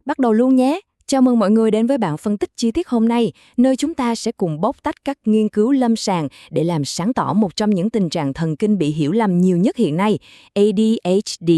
Bắt đầu luôn nhé! Chào mừng mọi người đến với bản phân tích chi tiết hôm nay, nơi chúng ta sẽ cùng bóc tách các nghiên cứu lâm sàng để làm sáng tỏ một trong những tình trạng thần kinh bị hiểu lầm nhiều nhất hiện nay, ADHD.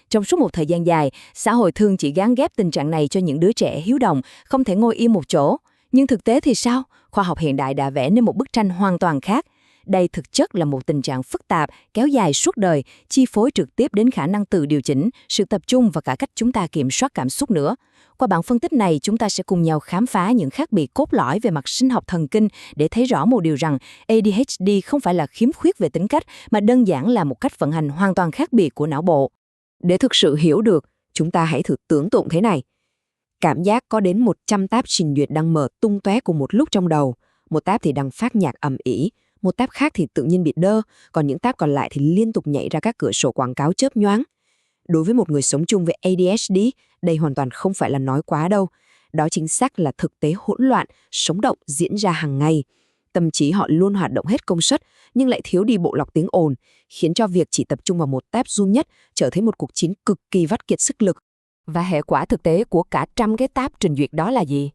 Trong suốt một thời gian dài, xã hội thường chỉ gán ghép tình trạng này cho những đứa trẻ hiếu động, không thể ngồi yên một chỗ. Nhưng thực tế thì sao? Khoa học hiện đại đã vẽ nên một bức tranh hoàn toàn khác. Đây thực chất là một tình trạng phức tạp, kéo dài suốt đời, chi phối trực tiếp đến khả năng tự điều chỉnh, sự tập trung và cả cách chúng ta kiểm soát cảm xúc nữa. Qua bản phân tích này, chúng ta sẽ cùng nhau khám phá những khác biệt cốt lõi về mặt sinh học thần kinh để thấy rõ một điều rằng ADHD không phải là khiếm khuyết về tính cách, mà đơn giản là một cách vận hành hoàn toàn khác biệt của não bộ. Để thực sự hiểu được, chúng ta hãy thử tưởng tượng thế này. Cảm giác có đến 100 tab trình duyệt đang mở tung tóe cùng một lúc trong đầu. Một tab thì đang phát nhạc ầm ĩ, một tab khác thì tự nhiên bị đơ, còn những tab còn lại thì liên tục nhảy ra các cửa sổ quảng cáo chớp nhoáng. Đối với một người sống chung với ADHD, đây hoàn toàn không phải là nói quá đâu. Đó chính xác là thực tế hỗn loạn, sống động diễn ra hàng ngày. Tâm trí họ luôn hoạt động hết công suất, nhưng lại thiếu đi bộ lọc tiếng ồn, khiến cho việc chỉ tập trung vào một tab duy nhất trở thành một cuộc chiến cực kỳ vắt kiệt sức lực. Và hệ quả thực tế của cả trăm cái tab trình duyệt đó là gì?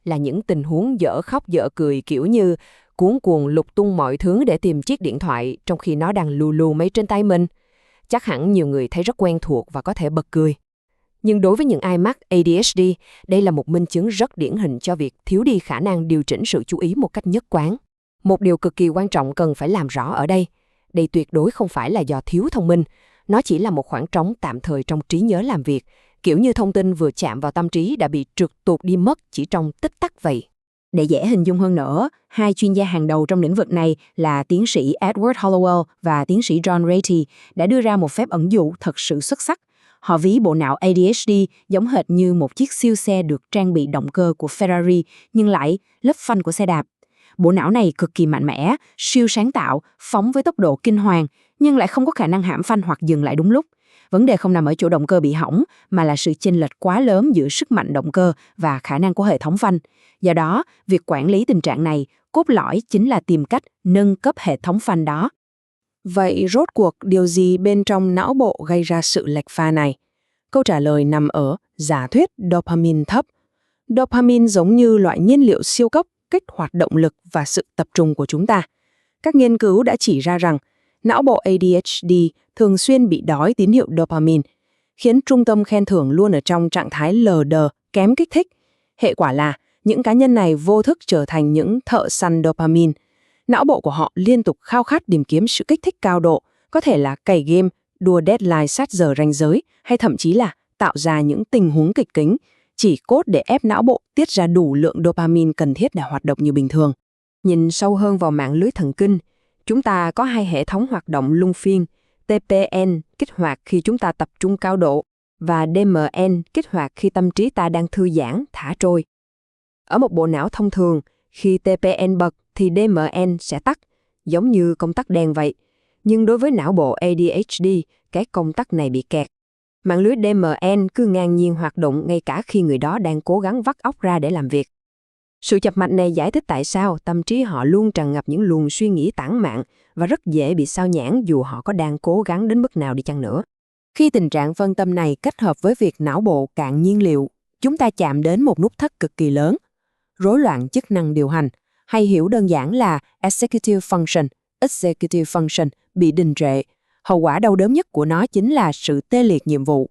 Là những tình huống dở khóc dở cười kiểu như cuống cuồng lục tung mọi thứ để tìm chiếc điện thoại trong khi nó đang lù lù mấy trên tay mình. Chắc hẳn nhiều người thấy rất quen thuộc và có thể bật cười. Nhưng đối với những ai mắc ADHD, đây là một minh chứng rất điển hình cho việc thiếu đi khả năng điều chỉnh sự chú ý một cách nhất quán. Một điều cực kỳ quan trọng cần phải làm rõ ở đây tuyệt đối không phải là do thiếu thông minh, nó chỉ là một khoảng trống tạm thời trong trí nhớ làm việc, kiểu như thông tin vừa chạm vào tâm trí đã bị trượt tuột đi mất chỉ trong tích tắc vậy. Để dễ hình dung hơn nữa, hai chuyên gia hàng đầu trong lĩnh vực này là tiến sĩ Edward Hallowell và tiến sĩ John Ratey đã đưa ra một phép ẩn dụ thật sự xuất sắc. Họ ví bộ não ADHD giống hệt như một chiếc siêu xe được trang bị động cơ của Ferrari nhưng lại lốp phanh của xe đạp. Bộ não này cực kỳ mạnh mẽ, siêu sáng tạo, phóng với tốc độ kinh hoàng, nhưng lại không có khả năng hãm phanh hoặc dừng lại đúng lúc. Vấn đề không nằm ở chỗ động cơ bị hỏng, mà là sự chênh lệch quá lớn giữa sức mạnh động cơ và khả năng của hệ thống phanh. Do đó, việc quản lý tình trạng này, cốt lõi chính là tìm cách nâng cấp hệ thống phanh đó. Vậy rốt cuộc điều gì bên trong não bộ gây ra sự lệch pha này? Câu trả lời nằm ở giả thuyết dopamine thấp. Dopamine giống như loại nhiên liệu siêu cấp kích hoạt động lực và sự tập trung của chúng ta. Các nghiên cứu đã chỉ ra rằng não bộ ADHD thường xuyên bị đói tín hiệu dopamine, khiến trung tâm khen thưởng luôn ở trong trạng thái lờ đờ, kém kích thích. Hệ quả là những cá nhân này vô thức trở thành những thợ săn dopamine. Não bộ của họ liên tục khao khát tìm kiếm sự kích thích cao độ, có thể là cày game, đua deadline sát giờ ranh giới, hay thậm chí là tạo ra những tình huống kịch tính, chỉ cốt để ép não bộ tiết ra đủ lượng dopamine cần thiết để hoạt động như bình thường. Nhìn sâu hơn vào mạng lưới thần kinh, chúng ta có hai hệ thống hoạt động luân phiên, TPN kích hoạt khi chúng ta tập trung cao độ và DMN kích hoạt khi tâm trí ta đang thư giãn, thả trôi. Ở một bộ não thông thường, khi TPN bật thì DMN sẽ tắt, giống như công tắc đèn vậy. Nhưng đối với não bộ ADHD, cái công tắc này bị kẹt. Mạng lưới DMN cứ ngang nhiên hoạt động ngay cả khi người đó đang cố gắng vắt óc ra để làm việc. Sự chập mạch này giải thích tại sao tâm trí họ luôn tràn ngập những luồng suy nghĩ tản mạn và rất dễ bị sao nhãng dù họ có đang cố gắng đến mức nào đi chăng nữa. Khi tình trạng phân tâm này kết hợp với việc não bộ cạn nhiên liệu, chúng ta chạm đến một nút thắt cực kỳ lớn, rối loạn chức năng điều hành, hay hiểu đơn giản là executive function bị đình trệ. Hậu quả đau đớn nhất của nó chính là sự tê liệt nhiệm vụ.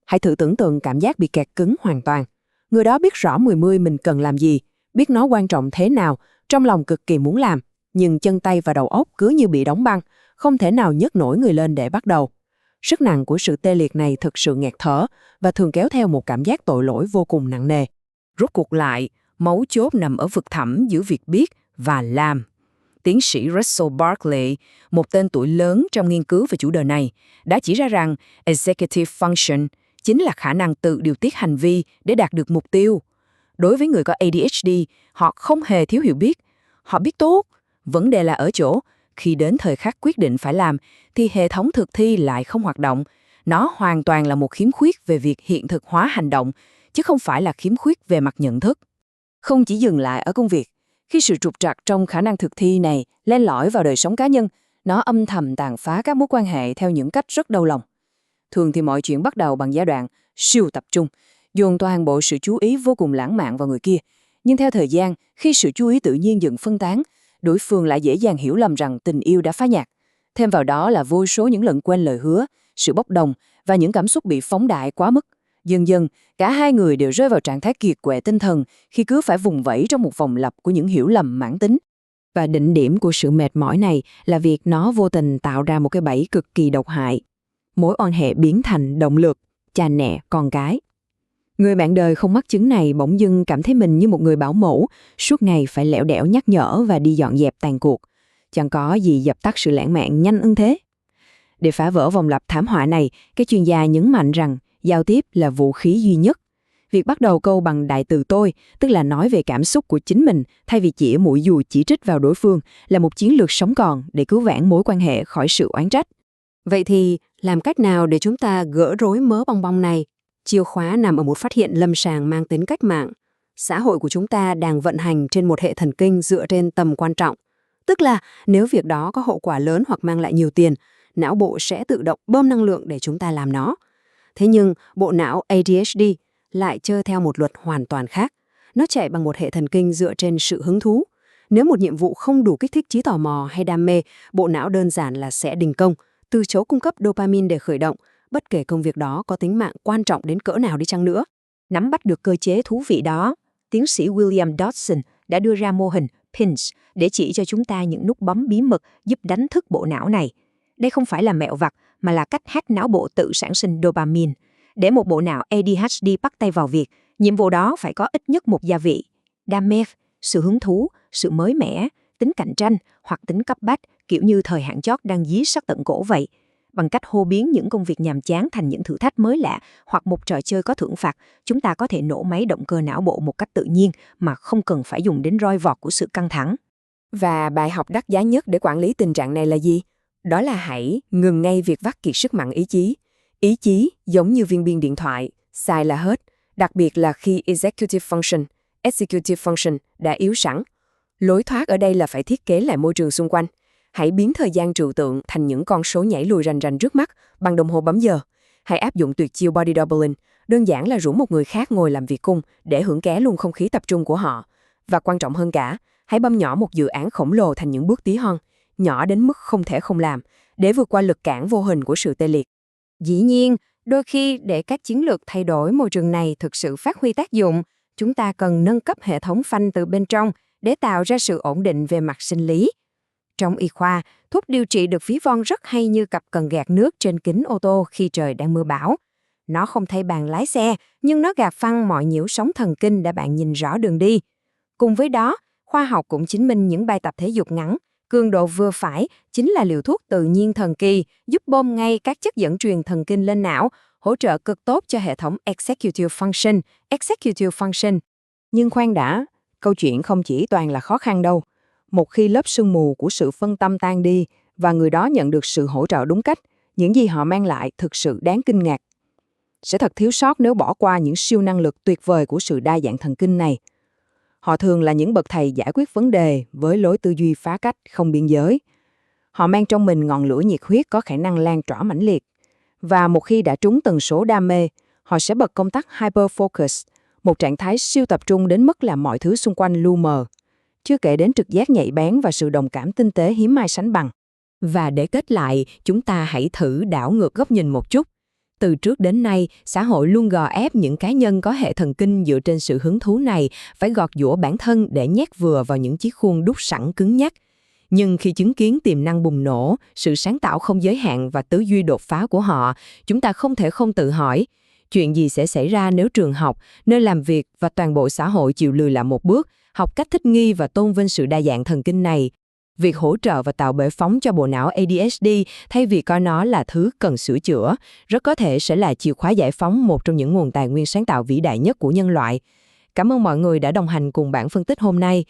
Hãy thử tưởng tượng cảm giác bị kẹt cứng hoàn toàn. Người đó biết rõ mười mươi mình cần làm gì, biết nó quan trọng thế nào, trong lòng cực kỳ muốn làm, nhưng chân tay và đầu óc cứ như bị đóng băng, không thể nào nhấc nổi người lên để bắt đầu. Sức nặng của sự tê liệt này thực sự nghẹt thở và thường kéo theo một cảm giác tội lỗi vô cùng nặng nề. Rốt cuộc lại, mấu chốt nằm ở vực thẳm giữa việc biết và làm. Tiến sĩ Russell Barkley, một tên tuổi lớn trong nghiên cứu về chủ đề này, đã chỉ ra rằng executive function chính là khả năng tự điều tiết hành vi để đạt được mục tiêu. Đối với người có ADHD, họ không hề thiếu hiểu biết. Họ biết tốt. Vấn đề là ở chỗ, khi đến thời khắc quyết định phải làm, thì hệ thống thực thi lại không hoạt động. Nó hoàn toàn là một khiếm khuyết về việc hiện thực hóa hành động, chứ không phải là khiếm khuyết về mặt nhận thức. Không chỉ dừng lại ở công việc, khi sự trục trặc trong khả năng thực thi này len lỏi vào đời sống cá nhân, nó âm thầm tàn phá các mối quan hệ theo những cách rất đau lòng. Thường thì mọi chuyện bắt đầu bằng giai đoạn siêu tập trung, dồn toàn bộ sự chú ý vô cùng lãng mạn vào người kia. Nhưng theo thời gian, khi sự chú ý tự nhiên dần phân tán, đối phương lại dễ dàng hiểu lầm rằng tình yêu đã phá nhạt. Thêm vào đó là vô số những lần quên lời hứa, sự bốc đồng và những cảm xúc bị phóng đại quá mức. Dần dần, cả hai người đều rơi vào trạng thái kiệt quệ tinh thần khi cứ phải vùng vẫy trong một vòng lặp của những hiểu lầm mãn tính. Và đỉnh điểm của sự mệt mỏi này là việc nó vô tình tạo ra một cái bẫy cực kỳ độc hại. Mối quan hệ biến thành động lực, cha nẹ, con cái. Người bạn đời không mắc chứng này bỗng dưng cảm thấy mình như một người bảo mẫu, suốt ngày phải lẻo đẻo nhắc nhở và đi dọn dẹp tàn cuộc. Chẳng có gì dập tắt sự lãng mạn nhanh ưng thế. Để phá vỡ vòng lặp thảm họa này, các chuyên gia nhấn mạnh rằng giao tiếp là vũ khí duy nhất. Việc bắt đầu câu bằng đại từ tôi, tức là nói về cảm xúc của chính mình thay vì chĩa mũi dùi chỉ trích vào đối phương, là một chiến lược sống còn để cứu vãn mối quan hệ khỏi sự oán trách. Vậy thì, làm cách nào để chúng ta gỡ rối mớ bong bong này? Chìa khóa nằm ở một phát hiện lâm sàng mang tính cách mạng. Xã hội của chúng ta đang vận hành trên một hệ thần kinh dựa trên tầm quan trọng. Tức là nếu việc đó có hậu quả lớn hoặc mang lại nhiều tiền, não bộ sẽ tự động bơm năng lượng để chúng ta làm nó. Thế nhưng, bộ não ADHD lại chơi theo một luật hoàn toàn khác. Nó chạy bằng một hệ thần kinh dựa trên sự hứng thú. Nếu một nhiệm vụ không đủ kích thích trí tò mò hay đam mê, bộ não đơn giản là sẽ đình công, từ chối cung cấp dopamine để khởi động, bất kể công việc đó có tính mạng quan trọng đến cỡ nào đi chăng nữa. Nắm bắt được cơ chế thú vị đó, tiến sĩ William Dodson đã đưa ra mô hình PINS để chỉ cho chúng ta những nút bấm bí mật giúp đánh thức bộ não này. Đây không phải là mẹo vặt, mà là cách hack não bộ tự sản sinh dopamine. Để một bộ não ADHD bắt tay vào việc, nhiệm vụ đó phải có ít nhất một gia vị: đam mê, sự hứng thú, sự mới mẻ, tính cạnh tranh hoặc tính cấp bách, kiểu như thời hạn chót đang dí sát tận cổ vậy. Bằng cách hô biến những công việc nhàm chán thành những thử thách mới lạ hoặc một trò chơi có thưởng phạt, chúng ta có thể nổ máy động cơ não bộ một cách tự nhiên mà không cần phải dùng đến roi vọt của sự căng thẳng. Và bài học đắt giá nhất để quản lý tình trạng này là gì? Đó là hãy ngừng ngay việc vắt kiệt sức mạnh ý chí. Ý chí giống như viên pin điện thoại, xài là hết, đặc biệt là khi executive function đã yếu sẵn. Lối thoát ở đây là phải thiết kế lại môi trường xung quanh. Hãy biến thời gian trừu tượng thành những con số nhảy lùi rành rành trước mắt bằng đồng hồ bấm giờ. Hãy áp dụng tuyệt chiêu body doubling, đơn giản là rủ một người khác ngồi làm việc cùng để hưởng ké luôn không khí tập trung của họ. Và quan trọng hơn cả, hãy băm nhỏ một dự án khổng lồ thành những bước tí hon, nhỏ đến mức không thể không làm, để vượt qua lực cản vô hình của sự tê liệt. Dĩ nhiên, đôi khi để các chiến lược thay đổi môi trường này thực sự phát huy tác dụng, chúng ta cần nâng cấp hệ thống phanh từ bên trong để tạo ra sự ổn định về mặt sinh lý. Trong y khoa, thuốc điều trị được ví von rất hay như cặp cần gạt nước trên kính ô tô khi trời đang mưa bão. Nó không thay bàn lái xe, nhưng nó gạt phăng mọi nhiễu sóng thần kinh để bạn nhìn rõ đường đi. Cùng với đó, khoa học cũng chứng minh những bài tập thể dục ngắn, cường độ vừa phải chính là liều thuốc tự nhiên thần kỳ, giúp bơm ngay các chất dẫn truyền thần kinh lên não, hỗ trợ cực tốt cho hệ thống executive function. Nhưng khoan đã, câu chuyện không chỉ toàn là khó khăn đâu. Một khi lớp sương mù của sự phân tâm tan đi và người đó nhận được sự hỗ trợ đúng cách, những gì họ mang lại thực sự đáng kinh ngạc. Sẽ thật thiếu sót nếu bỏ qua những siêu năng lực tuyệt vời của sự đa dạng thần kinh này. Họ thường là những bậc thầy giải quyết vấn đề với lối tư duy phá cách không biên giới. Họ mang trong mình ngọn lửa nhiệt huyết có khả năng lan tỏa mãnh liệt. Và một khi đã trúng tần số đam mê, họ sẽ bật công tắc hyperfocus, một trạng thái siêu tập trung đến mức làm mọi thứ xung quanh lu mờ. Chưa kể đến trực giác nhạy bén và sự đồng cảm tinh tế hiếm ai sánh bằng. Và để kết lại, chúng ta hãy thử đảo ngược góc nhìn một chút. Từ trước đến nay, xã hội luôn gò ép những cá nhân có hệ thần kinh dựa trên sự hứng thú này phải gọt giũa bản thân để nhét vừa vào những chiếc khuôn đúc sẵn cứng nhắc. Nhưng khi chứng kiến tiềm năng bùng nổ, sự sáng tạo không giới hạn và tư duy đột phá của họ, chúng ta không thể không tự hỏi, chuyện gì sẽ xảy ra nếu trường học, nơi làm việc và toàn bộ xã hội chịu lùi lại một bước, học cách thích nghi và tôn vinh sự đa dạng thần kinh này. Việc hỗ trợ và tạo bệ phóng cho bộ não ADHD thay vì coi nó là thứ cần sửa chữa, rất có thể sẽ là chìa khóa giải phóng một trong những nguồn tài nguyên sáng tạo vĩ đại nhất của nhân loại. Cảm ơn mọi người đã đồng hành cùng bản phân tích hôm nay.